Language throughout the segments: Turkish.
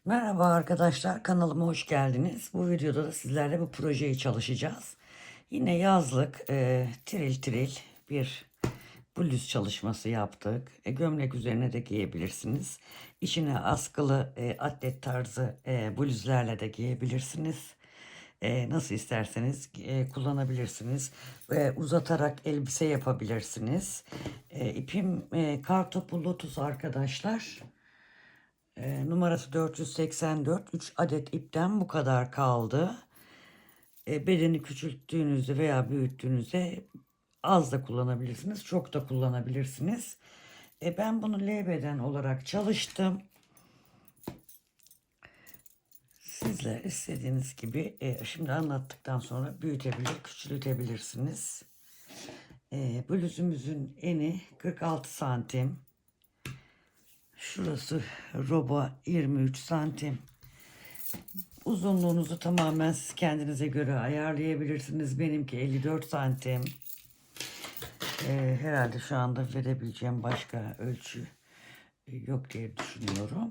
Merhaba arkadaşlar, kanalıma hoş geldiniz. Bu videoda da sizlerle bu projeyi çalışacağız. Yine yazlık tril tril bir bluz çalışması yaptık. Gömlek üzerine de giyebilirsiniz. İçine askılı atlet tarzı bluzlerle de giyebilirsiniz. Nasıl isterseniz kullanabilirsiniz. Uzatarak elbise yapabilirsiniz. İpim Kartopu Lotus arkadaşlar. Numarası 484. 3 adet ipten bu kadar kaldı. Bedeni küçülttüğünüzde veya büyüttüğünüzde az da kullanabilirsiniz. Çok da kullanabilirsiniz. Ben bunu L beden olarak çalıştım. Sizler istediğiniz gibi şimdi anlattıktan sonra büyütebilir, küçültebilirsiniz. Bluzumuzun eni 46 santim. Şurası roba 23 santim. Uzunluğunuzu tamamen siz kendinize göre ayarlayabilirsiniz. Benimki 54 santim. Herhalde şu anda verebileceğim başka ölçü yok diye düşünüyorum.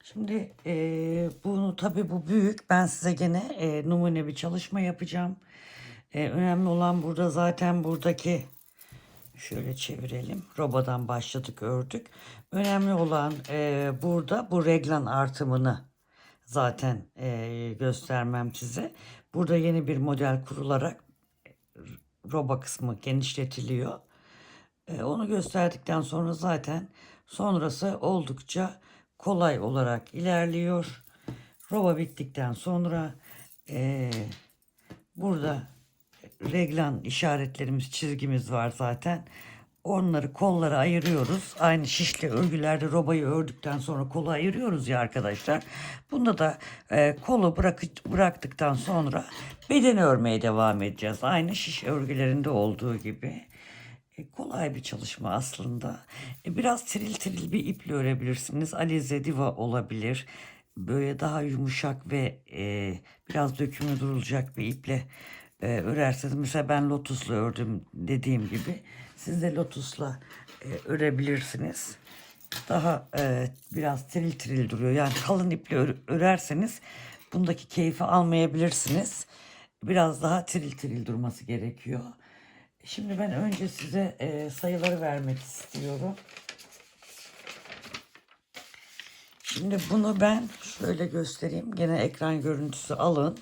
Şimdi bunu tabii bu büyük. Ben size gene numune bir çalışma yapacağım. Önemli olan burada zaten buradaki şöyle çevirelim. Robadan başladık ördük. Önemli olan burada bu reglan artımını zaten göstermem size. Burada yeni bir model kurularak roba kısmı genişletiliyor. Onu gösterdikten sonra zaten sonrası oldukça kolay olarak ilerliyor. Roba bittikten sonra burada reglan işaretlerimiz, çizgimiz var zaten. Onları kollara ayırıyoruz. Aynı şişli örgülerde robayı ördükten sonra kolu ayırıyoruz ya arkadaşlar. Bunda da kolu bıraktıktan sonra bedeni örmeye devam edeceğiz. Aynı şiş örgülerinde olduğu gibi. Kolay bir çalışma aslında. Biraz tril tril bir iple örebilirsiniz. Alize diva olabilir. Böyle daha yumuşak ve biraz dökümü durulacak bir iple örerseniz. Mesela ben lotusla ördüm dediğim gibi. Siz de lotusla örebilirsiniz. Daha biraz tril tril duruyor. Yani kalın iple örerseniz bundaki keyfi almayabilirsiniz. Biraz daha tril tril durması gerekiyor. Şimdi ben önce size sayıları vermek istiyorum. Şimdi bunu ben şöyle göstereyim. Gene ekran görüntüsü alın.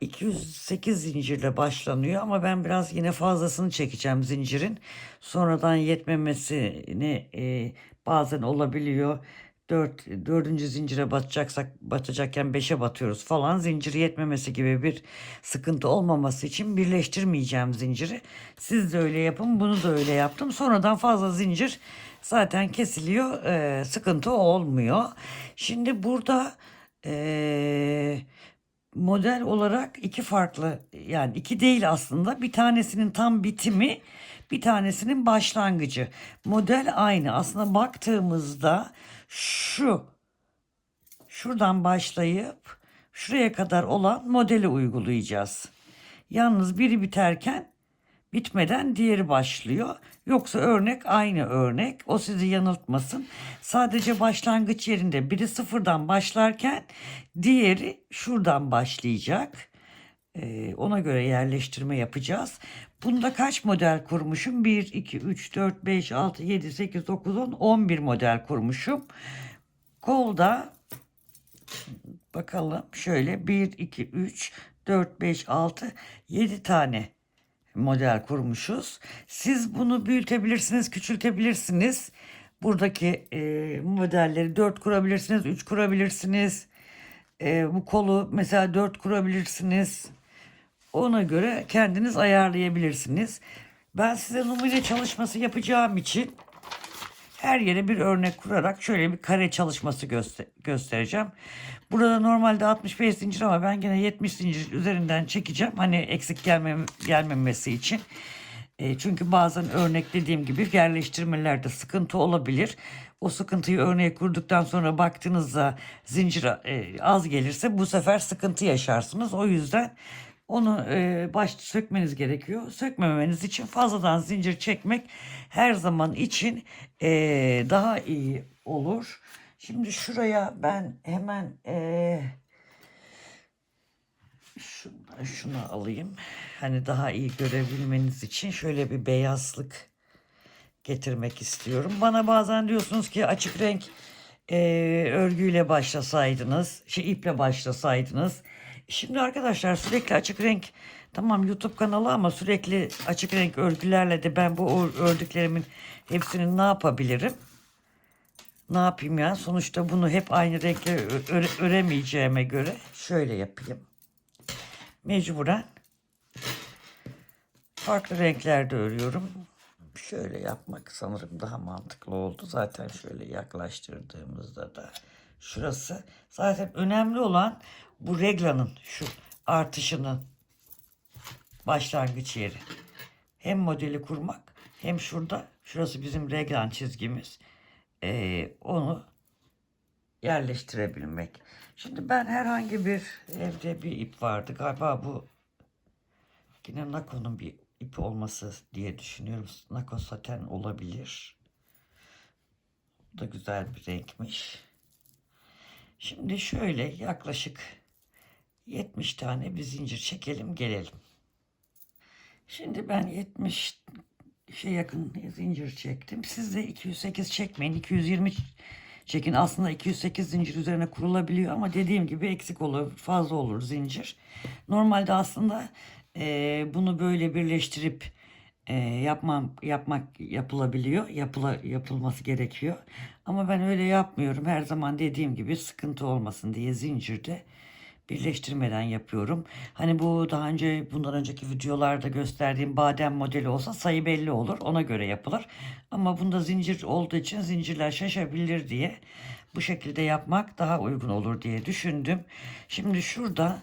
208 zincirle başlanıyor ama ben biraz yine fazlasını çekeceğim zincirin. Sonradan yetmemesini bazen olabiliyor. Dördüncü zincire batacakken 5'e batıyoruz falan. Zincir yetmemesi gibi bir sıkıntı olmaması için birleştirmeyeceğim zinciri. Siz de öyle yapın, bunu da öyle yaptım. Sonradan fazla zincir zaten kesiliyor. Sıkıntı olmuyor. Şimdi burada model olarak iki farklı, yani iki değil aslında, bir tanesinin tam bitimi, bir tanesinin başlangıcı. Model aynı aslında. Baktığımızda şuradan başlayıp şuraya kadar olan modeli uygulayacağız. Yalnız biri bitmeden diğeri başlıyor. Yoksa örnek aynı örnek. O sizi yanıltmasın. Sadece başlangıç yerinde biri sıfırdan başlarken diğeri şuradan başlayacak. Ona göre yerleştirme yapacağız. Bunda kaç model kurmuşum? 1, 2, 3, 4, 5, 6, 7, 8, 9, 10, 11 model kurmuşum. Kolda bakalım şöyle 1, 2, 3, 4, 5, 6, 7 tane model kurmuşuz. Siz bunu büyütebilirsiniz, küçültebilirsiniz. Buradaki modelleri 4 kurabilirsiniz, 3 kurabilirsiniz. Bu kolu mesela 4 kurabilirsiniz. Ona göre kendiniz ayarlayabilirsiniz. Ben size numune çalışması yapacağım için her yere bir örnek kurarak şöyle bir kare çalışması göstereceğim. Burada normalde 65 zincir ama ben gene 70 zincir üzerinden çekeceğim. Hani eksik gelmemesi için. Çünkü bazen örnek dediğim gibi yerleştirmelerde sıkıntı olabilir. O sıkıntıyı örneğe kurduktan sonra baktığınızda zincir az gelirse bu sefer sıkıntı yaşarsınız. O yüzden Onu başta sökmeniz gerekiyor. Sökmemeniz için fazladan zincir çekmek her zaman için daha iyi olur. Şimdi şuraya ben hemen şunu alayım. Hani daha iyi görebilmeniz için şöyle bir beyazlık getirmek istiyorum. Bana bazen diyorsunuz ki açık renk örgüyle başlasaydınız, iple başlasaydınız. Şimdi arkadaşlar sürekli açık renk, tamam YouTube kanalı ama sürekli açık renk örgülerle de ben bu ördüklerimin hepsini ne yapabilirim? Ne yapayım yani? Sonuçta bunu hep aynı renkle öremeyeceğime göre şöyle yapayım. Mecburen farklı renklerde örüyorum. Şöyle yapmak sanırım daha mantıklı oldu. Zaten şöyle yaklaştırdığımızda da şurası. Zaten önemli olan bu reglanın şu artışının başlangıç yeri. Hem modeli kurmak hem şurası bizim reglan çizgimiz. Onu yerleştirebilmek. Şimdi ben herhangi bir evde bir ip vardı. Galiba bu yine Nako'nun bir ipi olması diye düşünüyorum. Nako saten olabilir. Bu da güzel bir renkmiş. Şimdi şöyle yaklaşık 70 tane bir zincir çekelim gelelim. Şimdi ben 70 yakın zincir çektim. Siz de 208 çekmeyin. 220 çekin. Aslında 208 zincir üzerine kurulabiliyor ama dediğim gibi eksik olur, fazla olur zincir. Normalde aslında bunu böyle birleştirip yapılabiliyor. Yapılması gerekiyor. Ama ben öyle yapmıyorum. Her zaman dediğim gibi sıkıntı olmasın diye zincirde birleştirmeden yapıyorum. Hani bundan önceki videolarda gösterdiğim badem modeli olsa sayı belli olur. Ona göre yapılır. Ama bunda zincir olduğu için zincirler şaşabilir diye bu şekilde yapmak daha uygun olur diye düşündüm. Şimdi şurada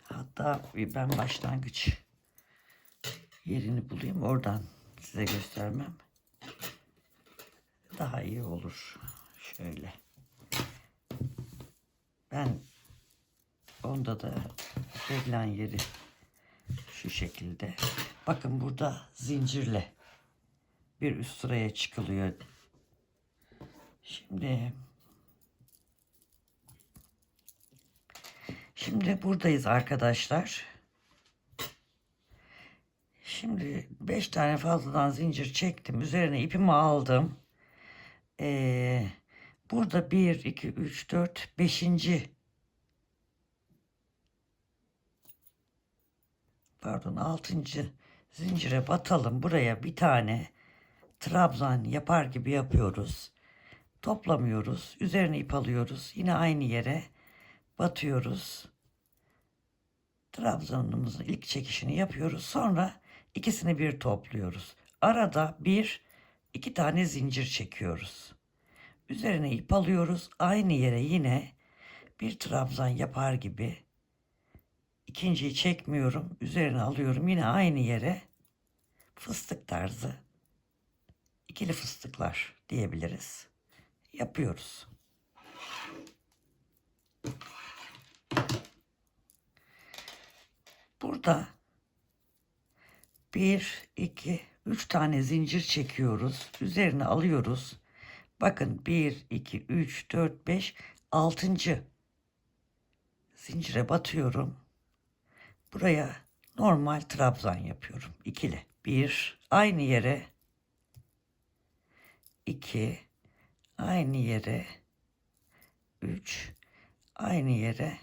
hatta ben başlangıç yerini bulayım. Oradan size göstermem daha iyi olur. Şöyle. Ben onda da reglan yeri şu şekilde. Bakın burada zincirle bir üst sıraya çıkılıyor. Şimdi buradayız arkadaşlar. Şimdi 5 tane fazladan zincir çektim. Üzerine ipimi aldım. Burada 1, 2, 3, 4, 5. Pardon 6. zincire batalım. Buraya bir tane trabzan yapar gibi yapıyoruz. Toplamıyoruz. Üzerine ip alıyoruz. Yine aynı yere batıyoruz. Trabzanımızın ilk çekişini yapıyoruz. Sonra ikisini bir topluyoruz. Arada iki tane zincir çekiyoruz. Üzerine ip alıyoruz. Aynı yere yine bir trabzan yapar gibi ikinciyi çekmiyorum. Üzerine alıyorum. Yine aynı yere fıstık tarzı ikili fıstıklar diyebiliriz. Yapıyoruz. Burada 1, 2, 3 tane zincir çekiyoruz. Üzerine alıyoruz. Bakın 1, 2, 3, 4, 5, 6. zincire batıyorum. Buraya normal trabzan yapıyorum. İkili. 1, aynı yere 2, aynı yere 3, aynı yere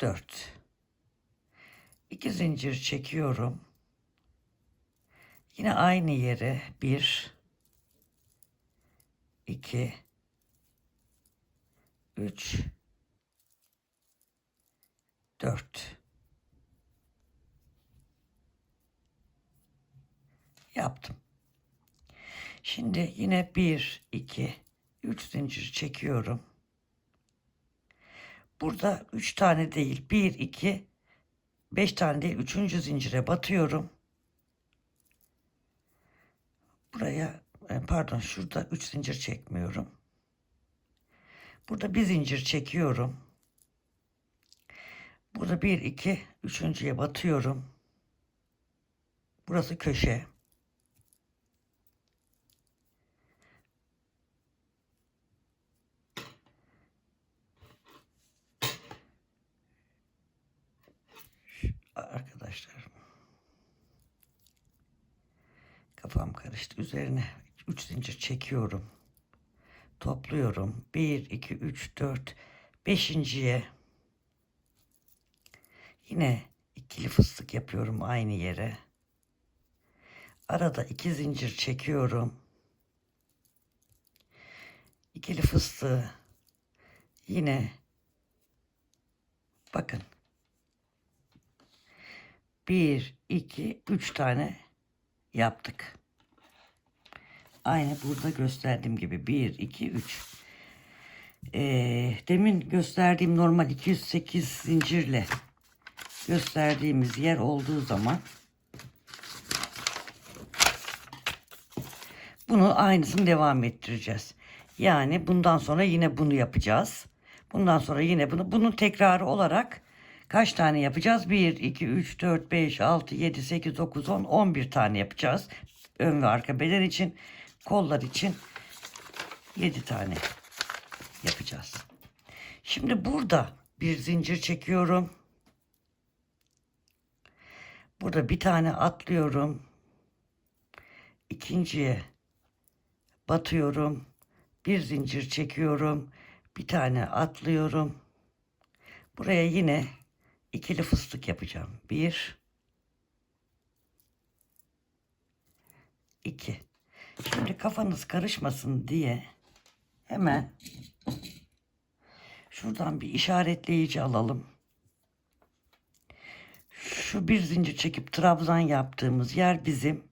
4. 2 zincir çekiyorum. Yine aynı yere 1, 2, 3, 4 yaptım. Şimdi yine 1, 2, 3 zincir çekiyorum. Burada 3 tane değil 1, 2, 5 tane değil 3. zincire batıyorum. Buraya pardon şurada 3 zincir çekmiyorum. Burada bir zincir çekiyorum. Burada 1, 2, üçüncüye batıyorum. Burası köşe. Arkadaşlar kafam karıştı. Üzerine 3 zincir çekiyorum. Topluyorum. 1, 2, 3, 4, 5.'ye yine ikili fıstık yapıyorum aynı yere. Arada 2 zincir çekiyorum. İkili fıstığı yine bakın 1, 2, 3 tane yaptık. Aynı burada gösterdiğim gibi 1, 2, 3. Demin gösterdiğim normal 208 zincirle gösterdiğimiz yer olduğu zaman bunu aynısını devam ettireceğiz. Yani bundan sonra yine bunu yapacağız. Bundan sonra yine bunu. Bunun tekrarı olarak kaç tane yapacağız? 1, 2, 3, 4, 5, 6, 7, 8, 9, 10, 11 tane yapacağız. Ön ve arka beden için, kollar için 7 tane yapacağız. Şimdi burada bir zincir çekiyorum. Burada bir tane atlıyorum. İkinciye batıyorum. Bir zincir çekiyorum. Bir tane atlıyorum. Buraya yine ikili fıstık yapacağım. 1, 2. Şimdi kafanız karışmasın diye hemen şuradan bir işaretleyici alalım. Şu bir zincir çekip trabzan yaptığımız yer bizim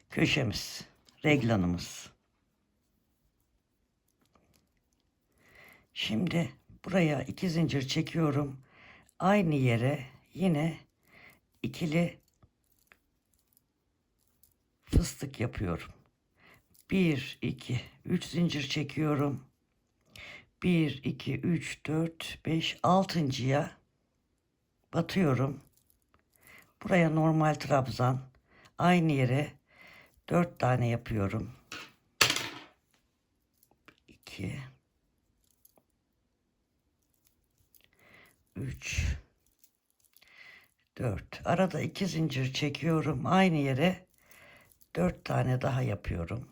köşemiz, reglanımız. Şimdi buraya 2 zincir çekiyorum. Aynı yere yine ikili fıstık yapıyorum. 1, 2, 3 zincir çekiyorum. 1, 2, 3, 4, 5, 6.'ya batıyorum. Buraya normal trabzan. Aynı yere 4 tane yapıyorum. 2, 3, 4. Arada 2 zincir çekiyorum. Aynı yere 4 tane daha yapıyorum.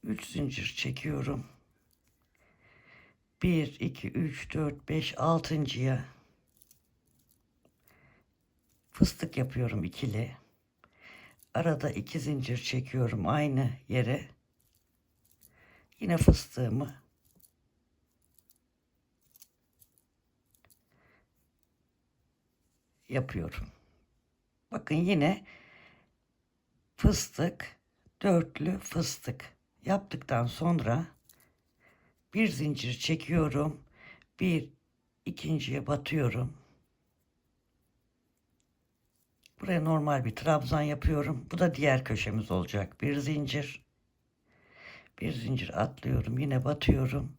Üç zincir çekiyorum. 1, 2, 3, 4, 5, 6.'ya fıstık yapıyorum ikili. Arada 2 zincir çekiyorum aynı yere. Yine fıstığımı yapıyorum. Bakın yine fıstık, dörtlü fıstık yaptıktan sonra bir zincir çekiyorum. Bir ikinciye batıyorum. Buraya normal bir trabzan yapıyorum. Bu da diğer köşemiz olacak. Bir zincir. Bir zincir atlıyorum. Yine batıyorum.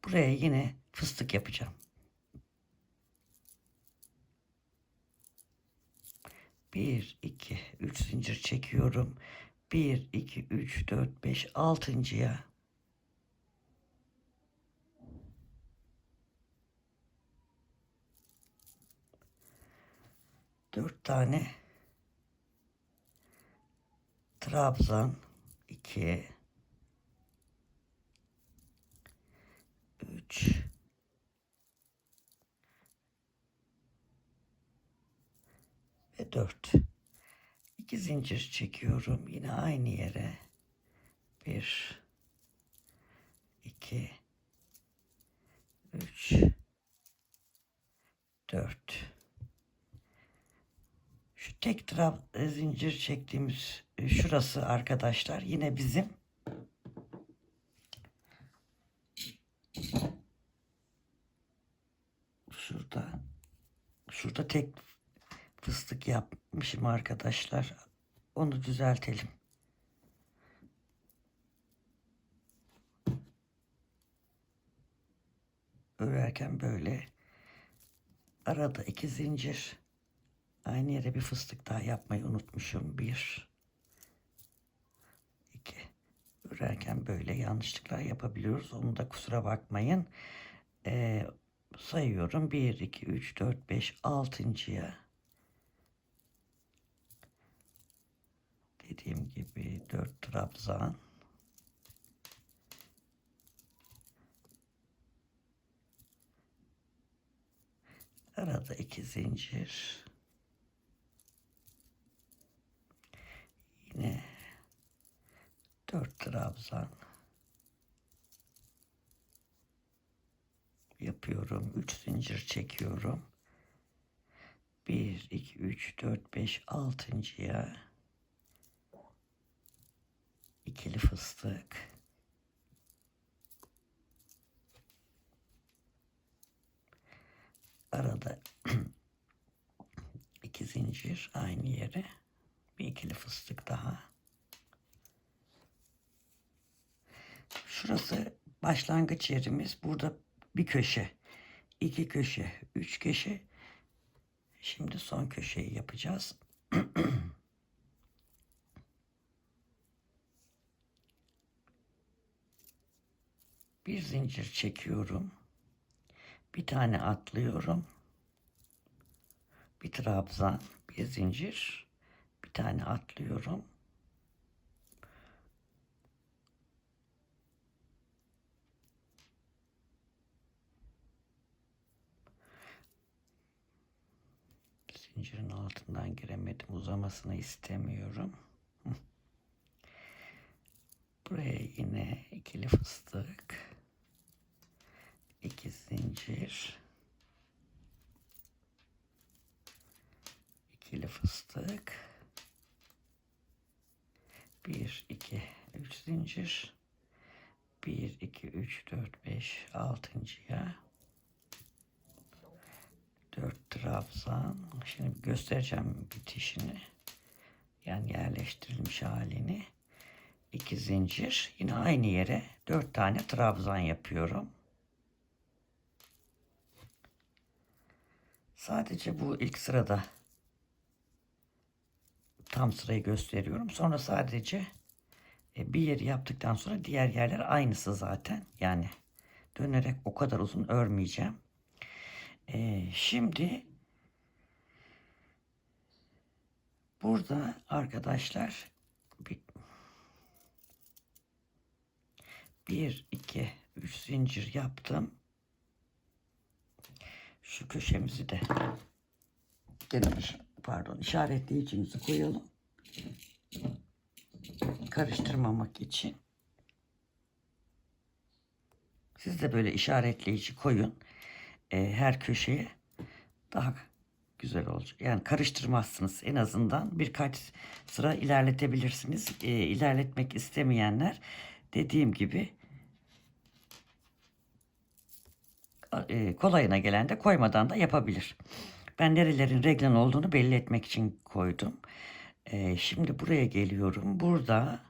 Buraya yine fıstık yapacağım. 1, 2, 3 zincir çekiyorum. 1, 2, 3, 4, 5, 6.'ya dört tane trabzan, 2, 3 ve 4. 2 zincir çekiyorum yine aynı yere. 1, 2, 3, 4. Şu tek zincir çektiğimiz şurası arkadaşlar yine bizim şurada Şurada tek fıstık yapmışım arkadaşlar. Onu düzeltelim. Örerken böyle arada 2 zincir, aynı yere bir fıstık daha yapmayı unutmuşum. 1 2. Örerken böyle yanlışlıklar yapabiliyoruz. Onu da kusura bakmayın. Sayıyorum. 1 2 3 4 5 6.'ya dediğim gibi 4 trabzan, arada 2 zincir, yine 4 trabzan yapıyorum. 3 zincir çekiyorum. 1 2 3 4 5 6.'ya ikili fıstık, arada 2 zincir, aynı yere bir ikili fıstık daha. Şurası başlangıç yerimiz. Burada bir köşe, 2 köşe, 3 köşe. Şimdi son köşeyi yapacağız. Bir zincir çekiyorum. Bir tane atlıyorum. Bir trabzan, bir zincir, bir tane atlıyorum. Zincirin altından giremedim. Uzamasını istemiyorum. Buraya yine ikili fıstık, 2 zincir, ikili fıstık, 1 2 3 zincir, 1 2 3 4 5 6.'ya 4 trabzan. Şimdi göstereceğim bitişini, yani yerleştirilmiş halini. 2 zincir, yine aynı yere 4 tane trabzan yapıyorum. Sadece bu ilk sırada tam sırayı gösteriyorum. Sonra sadece bir yeri yaptıktan sonra diğer yerler aynısı zaten. Yani dönerek o kadar uzun örmeyeceğim. Şimdi burada arkadaşlar bir iki üç zincir yaptım. Şu köşemizi de gene işaretleyicimizi koyalım. Karıştırmamak için. Siz de böyle işaretleyici koyun. Her köşeye daha güzel olacak. Yani karıştırmazsınız. En azından birkaç sıra ilerletebilirsiniz. İlerletmek istemeyenler dediğim gibi kolayına gelen de koymadan da yapabilir. Ben nerelerin reglan olduğunu belli etmek için koydum. Şimdi buraya geliyorum. Burada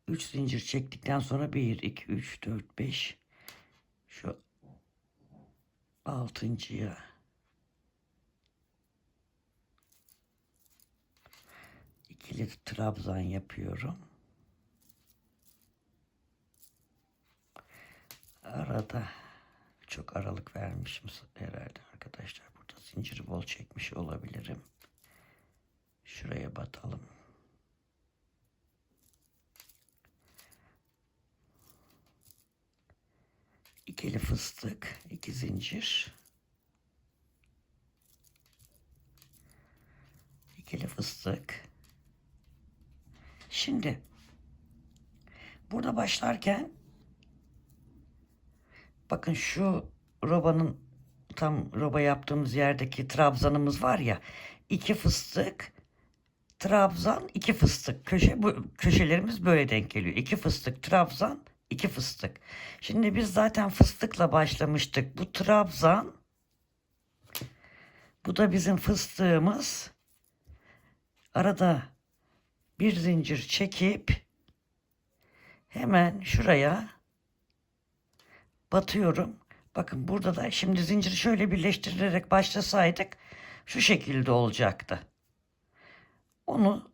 3 zincir çektikten sonra 1 2 3 4 5 şu 6.'ya ikili trabzan yapıyorum. Arada çok aralık vermişim herhalde arkadaşlar. Burada zinciri bol çekmiş olabilirim. Şuraya batalım. İkili fıstık, 2 zincir. İkili fıstık. Şimdi burada başlarken bakın şu robanın tam roba yaptığımız yerdeki trabzanımız var ya, 2 fıstık, trabzan, 2 fıstık. Bu köşelerimiz böyle denk geliyor. 2 fıstık, trabzan, 2 fıstık. Şimdi biz zaten fıstıkla başlamıştık. Bu trabzan Bu da bizim fıstığımız. Arada bir zincir çekip hemen şuraya batıyorum. Bakın burada da şimdi zinciri şöyle birleştirerek başlasaydık şu şekilde olacaktı. Onu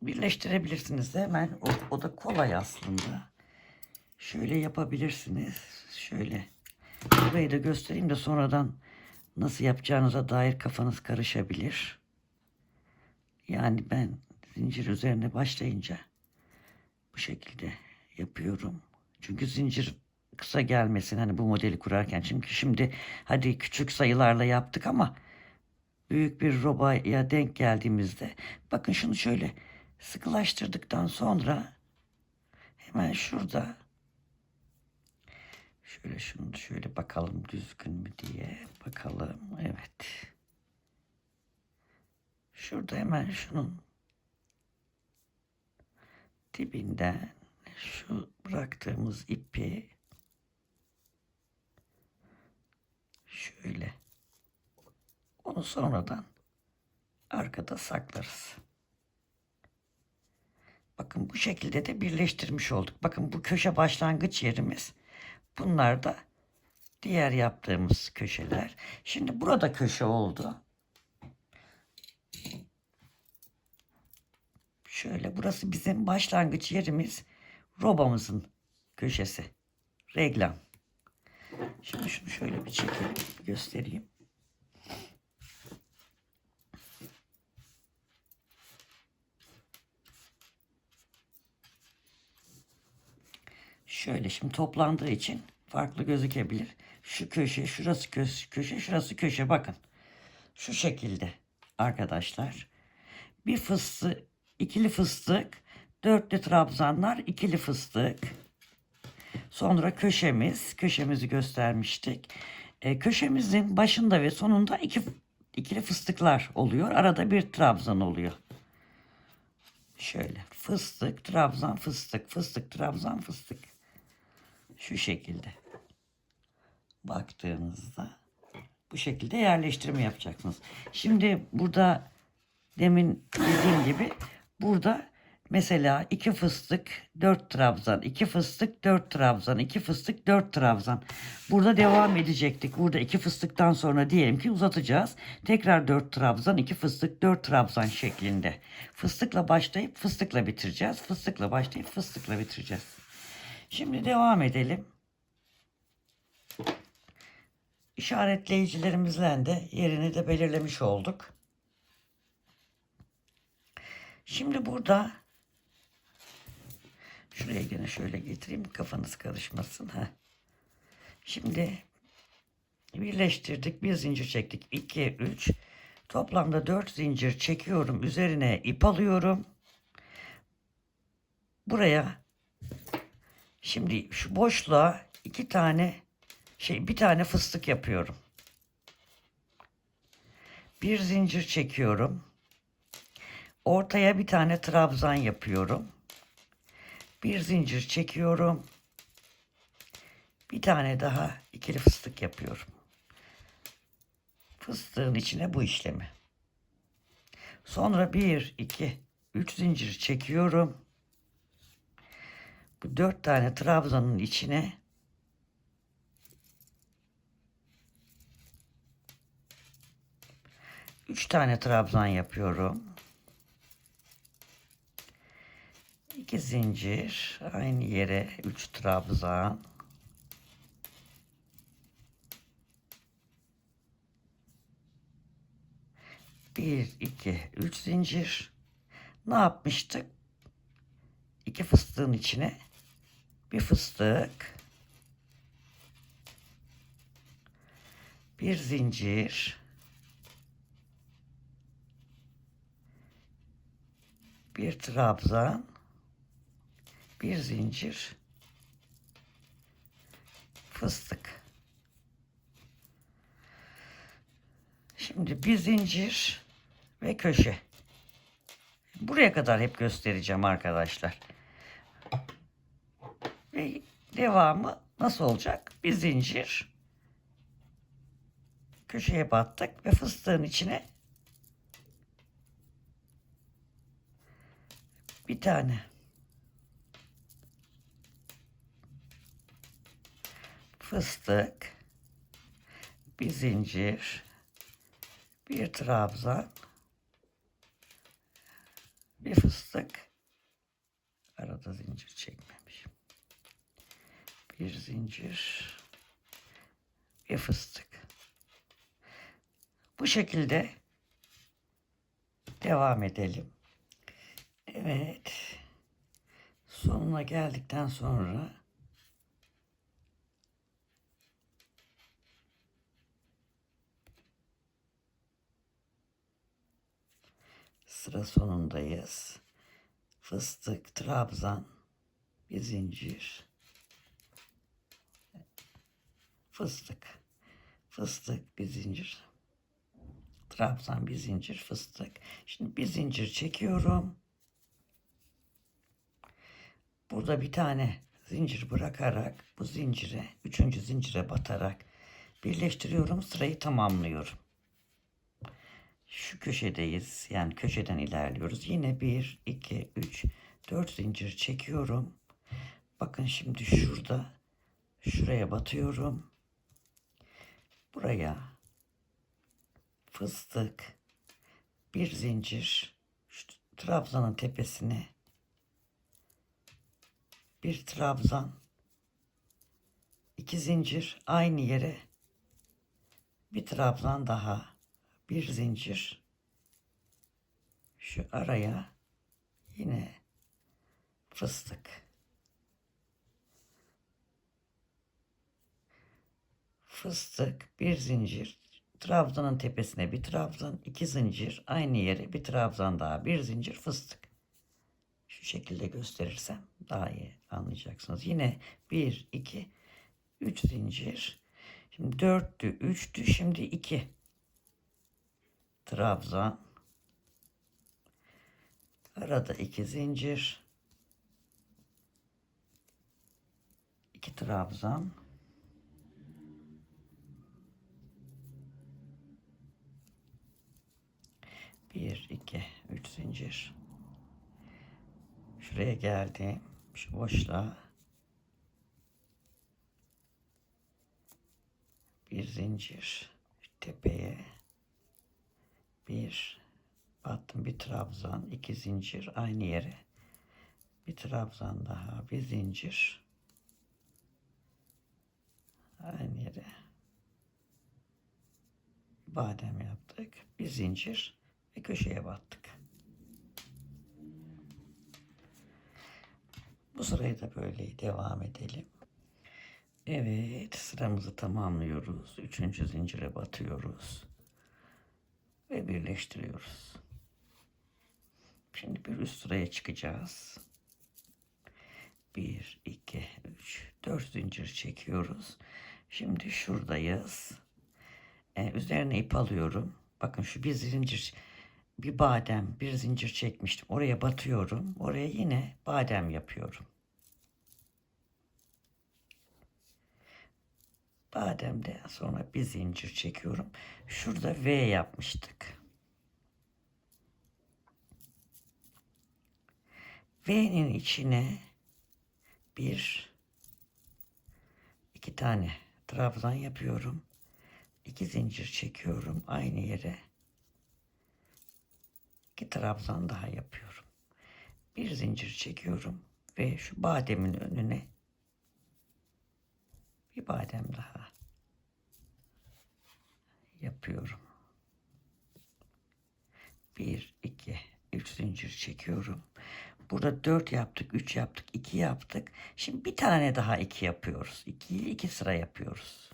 birleştirebilirsiniz de hemen. O da kolay aslında. Şöyle yapabilirsiniz. Şöyle. Burayı da göstereyim de sonradan nasıl yapacağınıza dair kafanız karışabilir. Yani ben zincir üzerine başlayınca bu şekilde yapıyorum. Çünkü zincir kısa gelmesin hani bu modeli kurarken. Çünkü şimdi hadi küçük sayılarla yaptık ama büyük bir robaya denk geldiğimizde bakın şunu şöyle sıkılaştırdıktan sonra hemen şurada şöyle şunu şöyle bakalım düzgün mü diye bakalım. Evet. Şurada hemen şunun dibinden şu bıraktığımız ipi şöyle onu sonradan arkada saklarız. Bakın bu şekilde de birleştirmiş olduk. Bakın bu köşe başlangıç yerimiz. Bunlar da diğer yaptığımız köşeler. Şimdi burada köşe oldu. Şöyle burası bizim başlangıç yerimiz. Robamızın köşesi. Reglam. Şimdi şunu şöyle bir çekelim. Göstereyim. Şöyle şimdi toplandığı için farklı gözükebilir. Şu köşe, şurası köşe, şurası köşe. Bakın. Şu şekilde arkadaşlar. Bir fıstık, ikili fıstık, dörtlü trabzanlar, ikili fıstık. Sonra köşemizi göstermiştik. Köşemizin başında ve sonunda ikili fıstıklar oluyor. Arada bir trabzan oluyor. Şöyle fıstık, trabzan, fıstık, fıstık, trabzan, fıstık. Şu şekilde baktığınızda bu şekilde yerleştirme yapacaksınız. Şimdi burada demin dediğim gibi burada mesela 2 fıstık 4 trabzan, 2 fıstık 4 trabzan, 2 fıstık 4 trabzan. Burada devam edecektik. Burada 2 fıstıktan sonra diyelim ki uzatacağız. Tekrar 4 trabzan, 2 fıstık 4 trabzan şeklinde. Fıstıkla başlayıp fıstıkla bitireceğiz. Fıstıkla başlayıp fıstıkla bitireceğiz. Şimdi devam edelim. İşaretleyicilerimizle de yerini de belirlemiş olduk. Şimdi burada şuraya yine şöyle getireyim kafanız karışmasın. Şimdi birleştirdik. Bir zincir çektik. 2, 3. Toplamda 4 zincir çekiyorum. Üzerine ip alıyorum. Buraya şimdi şu boşluğa bir tane fıstık yapıyorum. Bir zincir çekiyorum. Ortaya bir tane trabzan yapıyorum. Bir zincir çekiyorum. Bir tane daha ikili fıstık yapıyorum. Fıstığın içine bu işlemi. Sonra 1, 2, 3 zincir çekiyorum. Bu 4 tane trabzanın içine üç tane trabzan yapıyorum. 2 zincir aynı yere 3 trabzan. Bir, iki, üç zincir. Ne yapmıştık? 2 fıstığın içine bir fıstık, bir zincir, bir trabzan, bir zincir, fıstık. Şimdi bir zincir ve köşe. Buraya kadar hep göstereceğim arkadaşlar. Ve devamı nasıl olacak? Bir zincir, köşeye battık ve fıstığın içine bir tane fıstık, bir zincir, bir trabzan, bir fıstık, arada zincir çekmemişim, bir zincir, bir fıstık. Bu şekilde devam edelim. Evet, sonuna geldikten sonra sıra sonundayız. Fıstık, trabzan, bir zincir, fıstık, fıstık, bir zincir, trabzan, bir zincir, fıstık. Şimdi bir zincir çekiyorum. Burada bir tane zincir bırakarak bu zincire, üçüncü zincire batarak birleştiriyorum. Sırayı tamamlıyorum. Şu köşedeyiz. Yani köşeden ilerliyoruz. Yine 1, 2, 3, 4 zincir çekiyorum. Bakın şimdi şurada, şuraya batıyorum. Buraya fıstık, bir zincir, şu trabzanın tepesine bir trabzan, iki zincir, aynı yere bir trabzan daha, bir zincir, şu araya yine fıstık, fıstık, bir zincir, trabzanın tepesine bir trabzan, iki zincir, aynı yere bir trabzan daha, bir zincir, fıstık. Şu şekilde gösterirsem daha iyi anlayacaksınız. Yine 1, 2, 3 zincir. Şimdi 4'tü, 3'tü, şimdi 2 trabzan, arada 2 zincir, 2 trabzan, bir, iki, üç zincir. Şuraya geldim. Şu boşluğa bir zincir. Şu tepeye bir battım, bir trabzan, iki zincir, aynı yere bir trabzan daha, bir zincir, aynı yere badem yaptık, bir zincir ve köşeye battık. Bu sırayı da böyle devam edelim. Evet, sıramızı tamamlıyoruz. Üçüncü zincire batıyoruz ve birleştiriyoruz. Şimdi bir üst sıraya çıkacağız. 1, 2, 3, 4 zincir çekiyoruz. Şimdi şuradayız. Üzerine ip alıyorum. Bakın şu bir zincir, bir badem, bir zincir çekmiştim. Oraya batıyorum. Oraya yine badem yapıyorum. Bademden sonra bir zincir çekiyorum. Şurada V yapmıştık. V'nin içine bir, iki tane trabzan yapıyorum. 2 zincir çekiyorum aynı yere. 2 trabzan daha yapıyorum. Bir zincir çekiyorum ve şu bademin önüne bir badem daha yapıyorum. 1, 2, 3 zincir çekiyorum. Burada 4 yaptık, 3 yaptık, 2 yaptık. Şimdi bir tane daha 2 yapıyoruz. 2'yi 2 sıra yapıyoruz.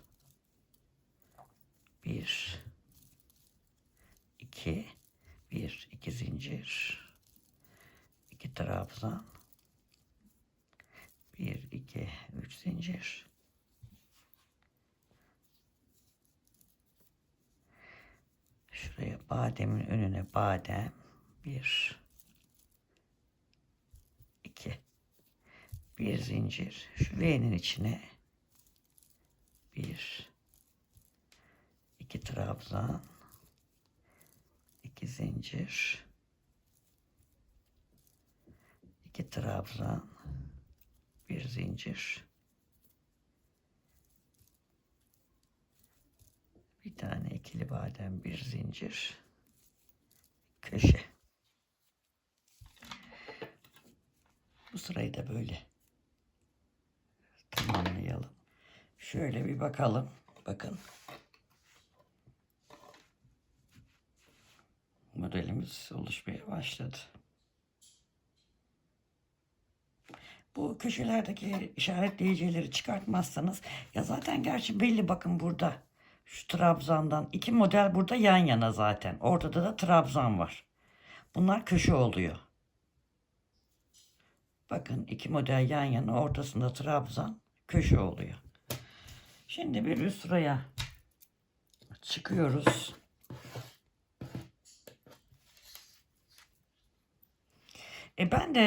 1, 2, 1, 2 zincir, 2 trabzan, 1, 2, 3 zincir. Şuraya bademin önüne badem, 1, 2, bir zincir, şu V'nin içine 1, 2 2 trabzan, 2 zincir, 2 trabzan, 1 zincir, bir tane ikili badem, 1 zincir, köşe. Bu sırayı da böyle tamamlayalım. Şöyle bir bakalım. Bakın. Modelimiz oluşmaya başladı. Bu köşelerdeki işaretleyicileri çıkartmazsanız, ya zaten gerçi belli, bakın burada şu trabzandan 2 model burada yan yana zaten. Ortada da trabzan var. Bunlar köşe oluyor. Bakın 2 model yan yana, ortasında trabzan, köşe oluyor. Şimdi bir üst sıraya çıkıyoruz. Ben de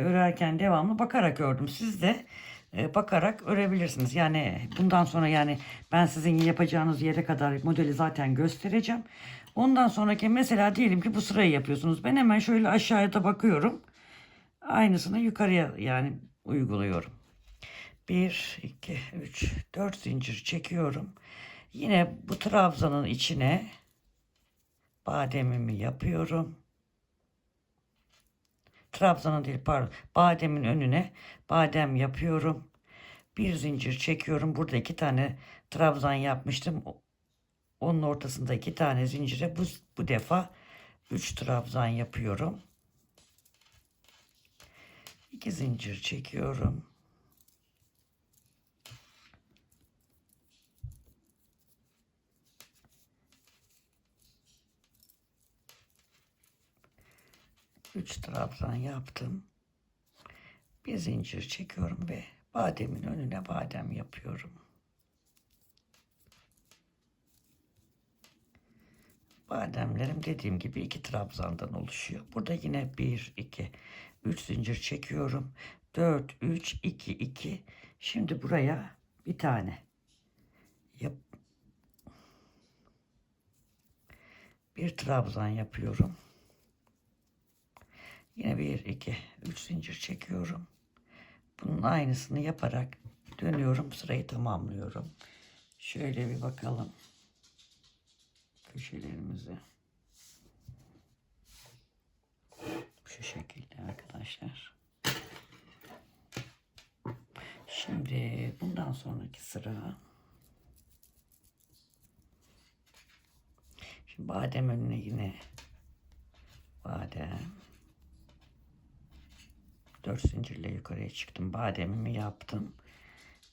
örerken devamlı bakarak ördüm. Siz de bakarak örebilirsiniz. Yani bundan sonra, yani ben sizin yapacağınız yere kadar modeli zaten göstereceğim. Ondan sonraki, mesela diyelim ki bu sırayı yapıyorsunuz. Ben hemen şöyle aşağıya da bakıyorum. Aynısını yukarıya yani uyguluyorum. 1, 2, 3, 4 zincir çekiyorum. Yine bu trabzanın içine bademimi yapıyorum. Trabzanın değil, pardon. Bademin önüne badem yapıyorum. 1 zincir çekiyorum. Burada 2 tane trabzan yapmıştım. Onun ortasında 2 tane zincire bu defa 3 trabzan yapıyorum. 2 zincir çekiyorum. Üç trabzan yaptım. Bir zincir çekiyorum ve bademin önüne badem yapıyorum. Bademlerim dediğim gibi 2 trabzandan oluşuyor. Burada yine 1, 2, 3 zincir çekiyorum. 4, 3, 2, 2. Şimdi buraya bir tane bir trabzan yapıyorum. Yine 1, 2, 3 zincir çekiyorum. Bunun aynısını yaparak dönüyorum. Sırayı tamamlıyorum. Şöyle bir bakalım köşelerimize. Şu şekilde arkadaşlar. Şimdi bundan sonraki sıra, şimdi badem önüne yine badem, 4 zincirle yukarıya çıktım. Bademimi yaptım.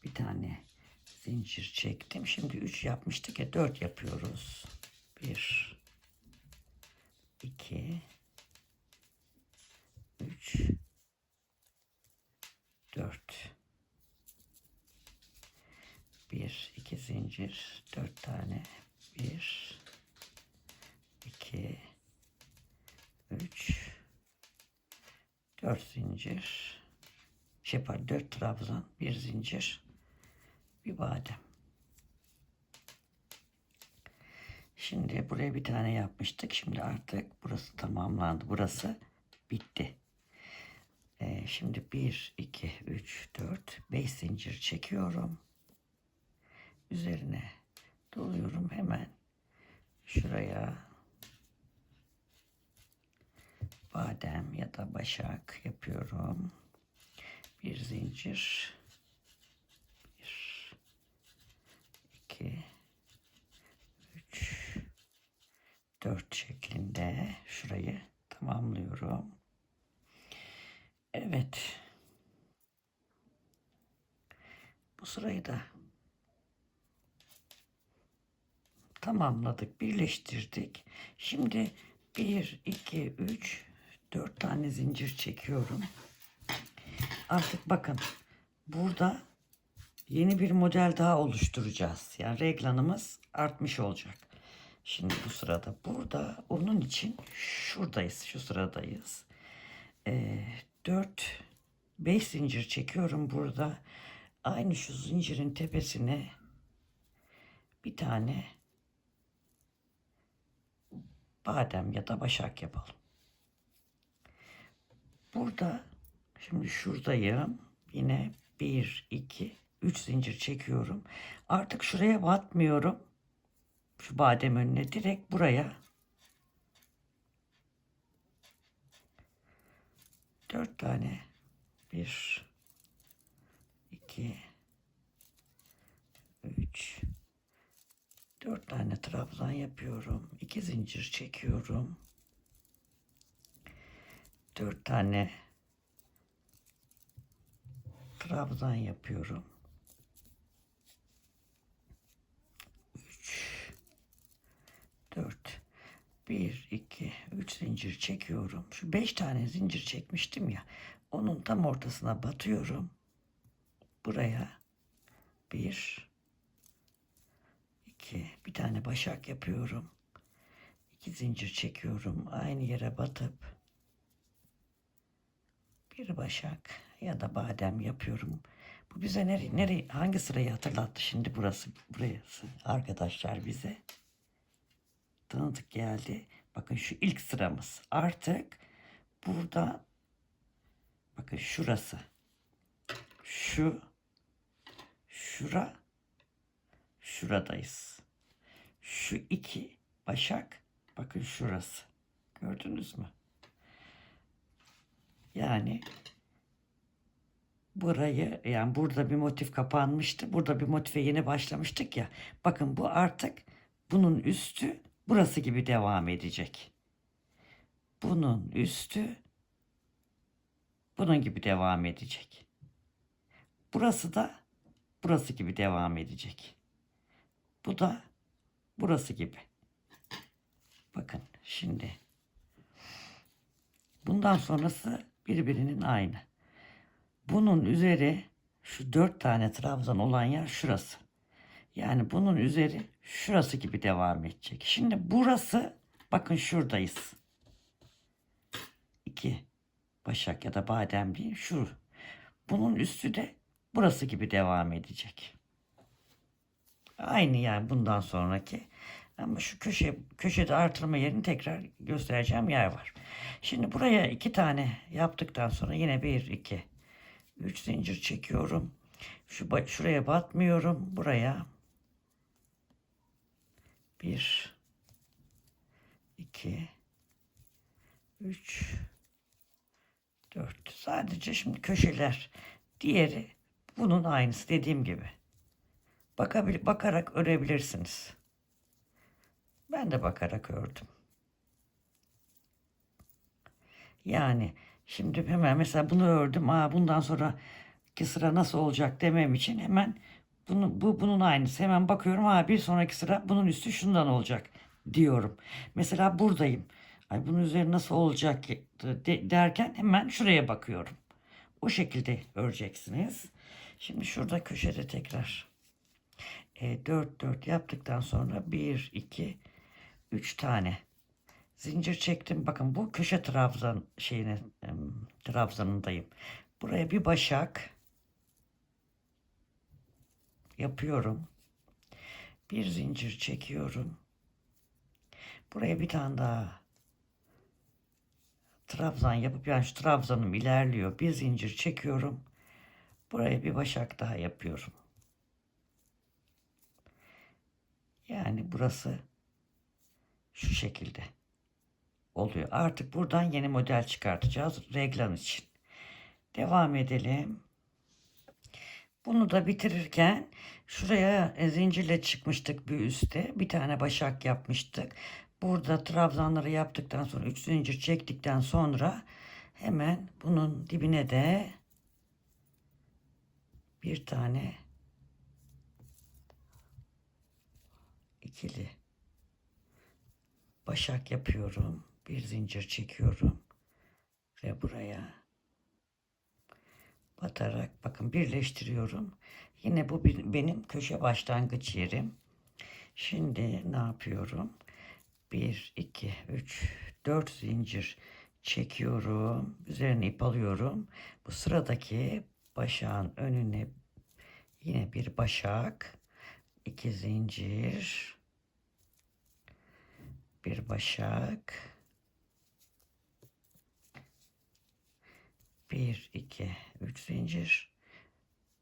Bir tane zincir çektim. Şimdi 3 yapmıştık ya, 4 yapıyoruz. 1, 2, 3, 4. 1, 2 zincir, 4 tane. 1, 2, 3, 4 zincir. 4 trabzan, 1 zincir, bir badem. Şimdi buraya bir tane yapmıştık. Şimdi artık burası tamamlandı. Burası bitti. Şimdi 1, 2, 3, 4, 5 zincir çekiyorum. Üzerine doluyorum. Hemen şuraya badem ya da başak yapıyorum. Bir zincir. 1, 2, 3, 4 şeklinde şurayı tamamlıyorum. Evet. Bu sırayı da tamamladık, birleştirdik. Şimdi 1, 2, 3, 4 tane zincir çekiyorum. Artık bakın, burada yeni bir model daha oluşturacağız. Yani reglanımız artmış olacak. Şimdi bu sırada burada, onun için şuradayız, şu sıradayız. 4, 5 zincir çekiyorum burada. Aynı şu zincirin tepesine bir tane badem ya da başak yapalım. Burada şimdi şuradayım. Yine 1, 2, 3 zincir çekiyorum. Artık şuraya batmıyorum. Şu badem önüne direkt buraya 4 tane 1, 2, 3, 4 tane trabzan yapıyorum. 2 zincir çekiyorum. 4 tane trabzan yapıyorum. 3, 4, 1, 2, 3 zincir çekiyorum. Şu 5 tane zincir çekmiştim ya. Onun tam ortasına batıyorum. Buraya 1, 2, bir tane başak yapıyorum. 2 zincir çekiyorum. Aynı yere batıp bir başak ya da badem yapıyorum. Bu bize hangi sırayı hatırlattı şimdi burası arkadaşlar bize. Tanıdık geldi. Bakın şu ilk sıramız. Artık burada bakın şurası. Şuradayız. Şu 2 başak bakın şurası. Gördünüz mü? Yani yani burada bir motif kapanmıştı. Burada bir motife yeni başlamıştık ya. Bakın bu artık bunun üstü burası gibi devam edecek. Bunun üstü bunun gibi devam edecek. Burası da burası gibi devam edecek. Bu da burası gibi. Bakın şimdi. Bundan sonrası birbirinin aynı. Bunun üzeri şu 4 tane trabzan olan yer şurası. Yani bunun üzeri şurası gibi devam edecek. Şimdi burası bakın şuradayız. 2 başak ya da badem değil şu. Bunun üstü de burası gibi devam edecek. Aynı yani bundan sonraki. Ama şu köşede artırma yerini tekrar göstereceğim yer var. Şimdi buraya 2 tane yaptıktan sonra yine 1, 2, 3 zincir çekiyorum. Şuraya batmıyorum. Buraya 1, 2, 3, 4. Sadece şimdi köşeler. Diğeri bunun aynısı dediğim gibi. Bakarak örebilirsiniz. Ben de bakarak ördüm. Yani şimdi hemen mesela bunu ördüm. Bundan sonraki sıra nasıl olacak demem için hemen bunun aynısı. Hemen bakıyorum. Bir sonraki sıra bunun üstü şundan olacak diyorum. Mesela buradayım. Ay bunun üzeri nasıl olacak derken hemen şuraya bakıyorum. O şekilde öreceksiniz. Şimdi şurada köşede tekrar 4 4 yaptıktan sonra 1 2 3 tane zincir çektim. Bakın bu köşe trabzanındayım. Buraya bir başak yapıyorum. Bir zincir çekiyorum. Buraya bir tane daha trabzan yapıp yani şu trabzanım ilerliyor. Bir zincir çekiyorum. Buraya bir başak daha yapıyorum. Yani burası şu şekilde oluyor. Artık buradan yeni model çıkartacağız reglan için. Devam edelim. Bunu da bitirirken şuraya zincirle çıkmıştık bir üste. Bir tane başak yapmıştık. Burada trabzanları yaptıktan sonra 3 zincir çektikten sonra hemen bunun dibine de bir tane ikili başak yapıyorum. Bir zincir çekiyorum ve buraya batarak bakın birleştiriyorum. Yine bu benim köşe başlangıç yerim. Şimdi ne yapıyorum? 1, 2, 3, 4 zincir çekiyorum. Üzerine ip alıyorum. Bu sıradaki başağın önüne yine bir başak. 2 zincir. bir başak, 1 2 3 zincir.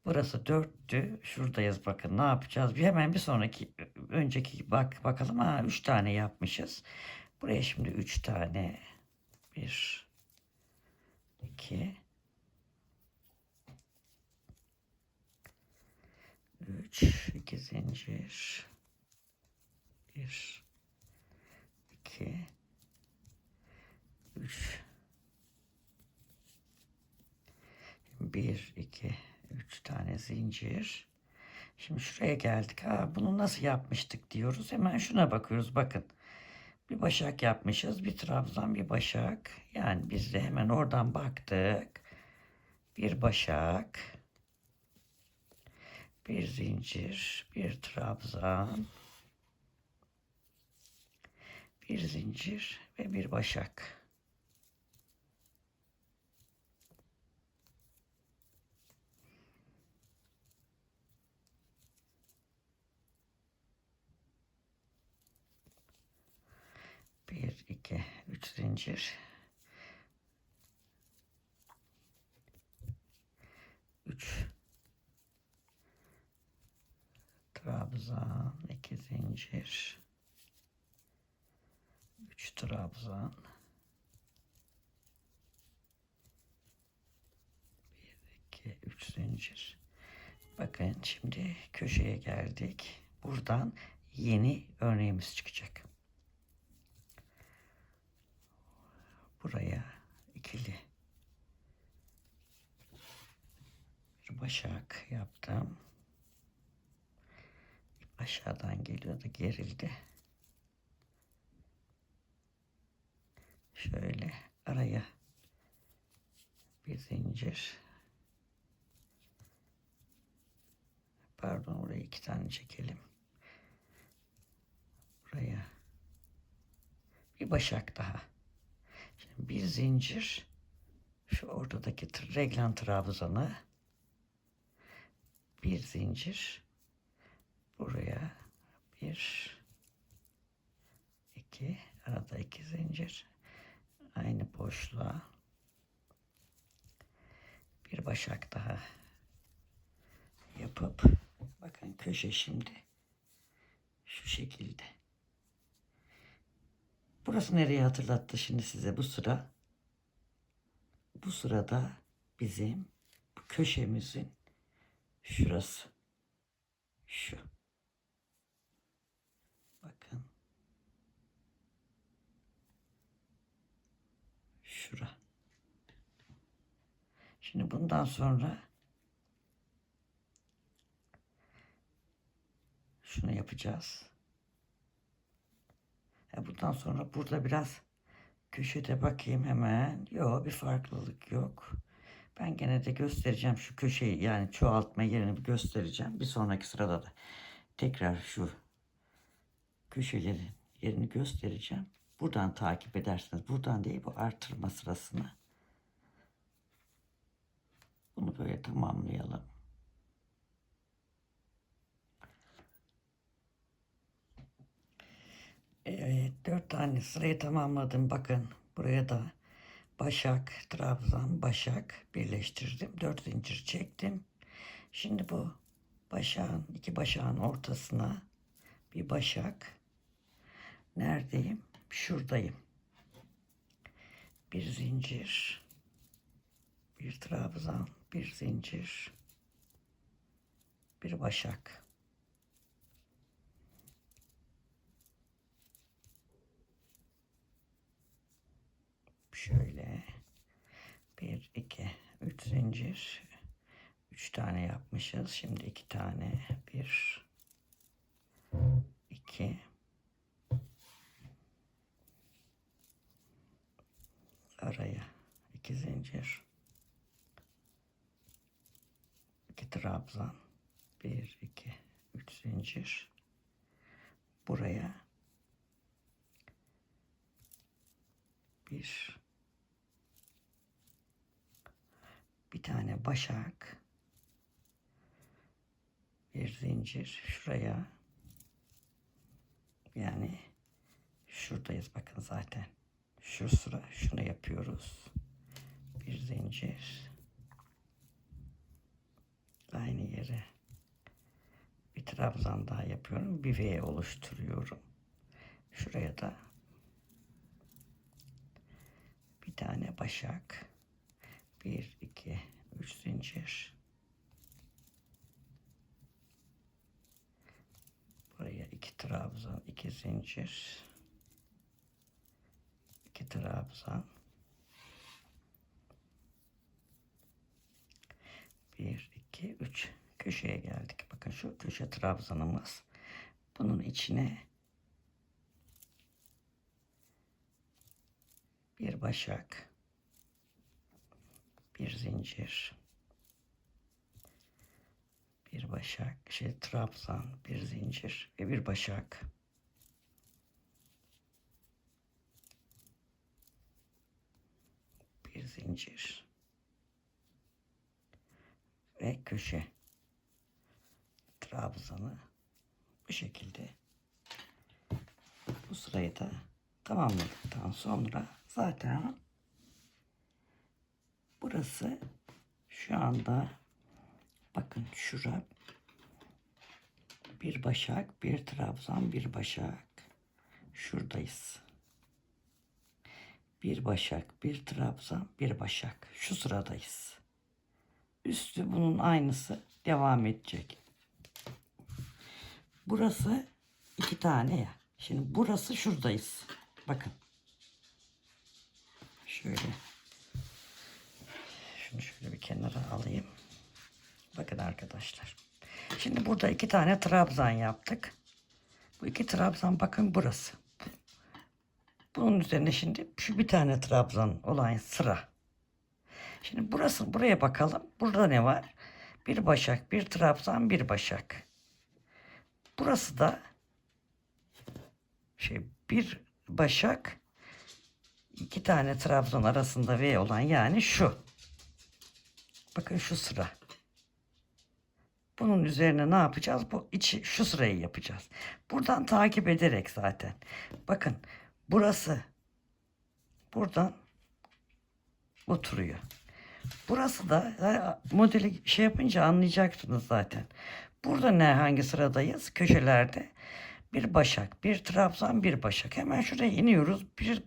Burası 4'tü. Şuradayız, bakın ne yapacağız? Hemen bir sonraki önceki bakalım. 3 tane yapmışız. Buraya şimdi 3 tane, 1 2 3 2 zincir, 1 2 3 1 2 3 tane zincir. Şimdi şuraya geldik. Bunu nasıl yapmıştık diyoruz. Hemen şuna bakıyoruz. Bakın. Bir başak yapmışız. Bir trabzan, bir başak. Yani biz de hemen oradan baktık. Bir başak, bir zincir, bir trabzan, bir zincir ve bir başak. Bir, iki, üç zincir. 3 trabzan, 2 zincir, 3 trabzan, 1 2 3 zincir. Bakın şimdi köşeye geldik. Buradan yeni örneğimiz çıkacak. Buraya ikili bir başak yaptım. Aşağıdan geliyordu, gerildi. Şöyle araya bir zincir. Pardon, oraya 2 tane çekelim. Buraya bir başak daha. Şimdi bir zincir, şu ortadaki reglan trabzanı, bir zincir, buraya bir iki, arada 2 zincir, aynı boşluğa bir başak daha yapıp, bakın köşe şimdi şu şekilde. Burası nereye hatırlattı şimdi size bu sıra? Bu sırada bizim köşemizin şurası. Şu. Bakın. Şura. Şimdi bundan sonra şunu yapacağız. Bundan sonra burada biraz köşede bakayım hemen. Yok, bir farklılık yok. Ben gene de göstereceğim şu köşeyi, yani çoğaltma yerini bir göstereceğim. Bir sonraki sırada da tekrar şu köşelerin yerini göstereceğim. Buradan takip edersiniz. Buradan değil, bu artırma sırasını. Bunu böyle tamamlayalım. Evet, 4 tane sırayı tamamladım. Bakın buraya da başak, trabzan, başak birleştirdim. 4 zincir çektim. Şimdi bu başağın, iki başağın ortasına bir başak. Neredeyim? Şuradayım. Bir zincir, bir trabzan, bir zincir, bir başak. Şöyle 1 2 3 zincir, 3 tane yapmışız. Şimdi 2 tane, 1 2 araya 2 zincir, 2 trabzan, 1 2 3 zincir, buraya bir tane başak, bir zincir, şuraya, yani Şuradayız bakın zaten. Şu sıra şunu yapıyoruz. Bir zincir. Aynı yere bir trabzan daha yapıyorum. Bir V oluşturuyorum. Şuraya da bir tane başak. 1, 2, 3 zincir. Buraya 2 trabzan, 2 zincir. 2 trabzan. 1, 2, 3. Köşeye geldik. Bakın şu köşe trabzanımız. Bunun içine bir başak, bir zincir, bir başak, trabzan, bir zincir ve bir başak. Bir zincir ve köşe trabzanı bu şekilde. Bu sırayı da tamamladıktan sonra zaten burası şu anda bakın şura bir başak, bir trabzan, bir başak. Şuradayız. Bir başak, bir trabzan, bir başak. Şu sıradayız. Üstü bunun aynısı devam edecek. Burası 2 tane ya. Şimdi burası şuradayız. Bakın. Şöyle. Şunu şöyle bir kenara alayım. Bakın arkadaşlar. Şimdi burada 2 tane trabzan yaptık. Bu 2 trabzan bakın burası. Bunun üzerine şimdi şu bir tane trabzan olan sıra. Şimdi buraya bakalım. Burada ne var? Bir başak, bir trabzan, bir başak. Burası da bir başak, 2 tane trabzan arasında V olan yani şu. Bakın şu sıra. Bunun üzerine ne yapacağız? Bu içi şu sırayı yapacağız. Buradan takip ederek zaten. Bakın burası buradan oturuyor. Burası da modeli yapınca anlayacaksınız zaten. Burada hangi sıradayız? Köşelerde bir başak, bir trabzan, bir başak. Hemen şuraya iniyoruz. Bir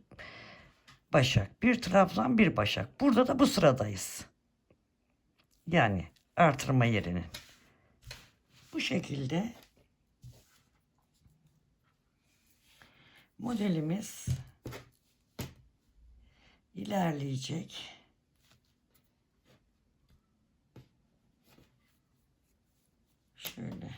başak, bir trabzan, bir başak. Burada da bu sıradayız. Yani artırma yerinin. Bu şekilde modelimiz ilerleyecek. Şöyle.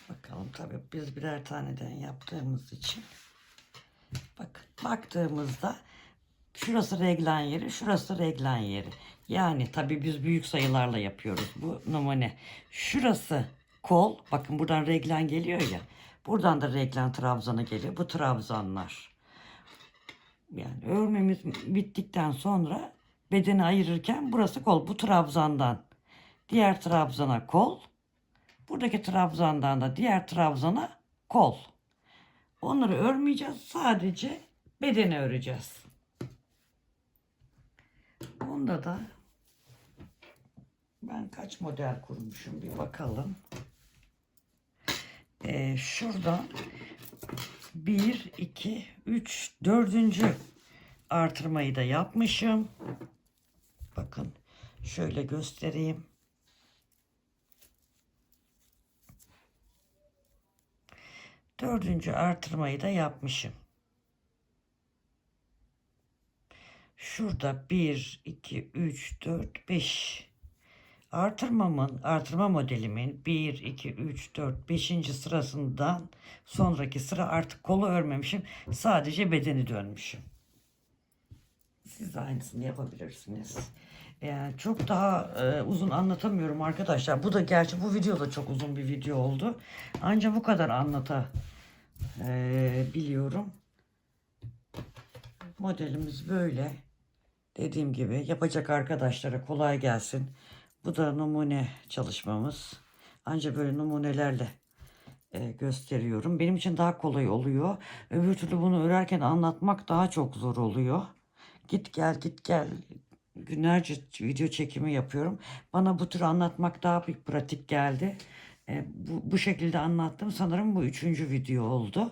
Bakalım tabii biz birer taneden yaptığımız için. Bakın baktığımızda şurası reglan yeri, şurası reglan yeri. Yani tabii biz büyük sayılarla yapıyoruz bu numune. Şurası kol. Bakın buradan reglan geliyor ya. Buradan da reglan trabzanı geliyor. Bu trabzanlar. Yani örmemiz bittikten sonra bedeni ayırırken burası kol. Bu trabzandan diğer trabzana kol. Buradaki trabzandan da diğer trabzana kol. Onları örmeyeceğiz. Sadece bedeni öreceğiz. Bunda da ben kaç model kurmuşum bir bakalım. Şuradan 1, 2, 3, 4. artırmayı da yapmışım. Bakın şöyle göstereyim. 4. artırmayı da yapmışım. Şurada 1, 2, 3, 4, 5. Artırma modelimin 1, 2, 3, 4, 5. sırasından sonraki sıra artık kolu örmemişim. Sadece bedeni dönmüşüm. Siz de aynısını yapabilirsiniz. Yani çok daha uzun anlatamıyorum arkadaşlar. Bu da gerçi bu video da çok uzun bir video oldu. Ancak bu kadar biliyorum. Modelimiz böyle. Dediğim gibi yapacak arkadaşlara kolay gelsin. Bu da numune çalışmamız. Anca böyle numunelerle gösteriyorum. Benim için daha kolay oluyor. Öbür türlü bunu örerken anlatmak daha çok zor oluyor. Git gel git gel günlerce video çekimi yapıyorum. Bana bu tür anlatmak daha bir pratik geldi. Bu şekilde anlattım. Sanırım bu 3. video oldu.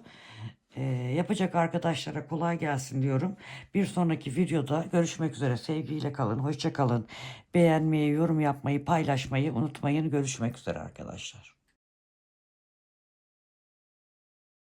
Yapacak arkadaşlara kolay gelsin diyorum. Bir sonraki videoda görüşmek üzere. Sevgiyle kalın, hoşça kalın. Beğenmeyi, yorum yapmayı, paylaşmayı unutmayın. Görüşmek üzere arkadaşlar.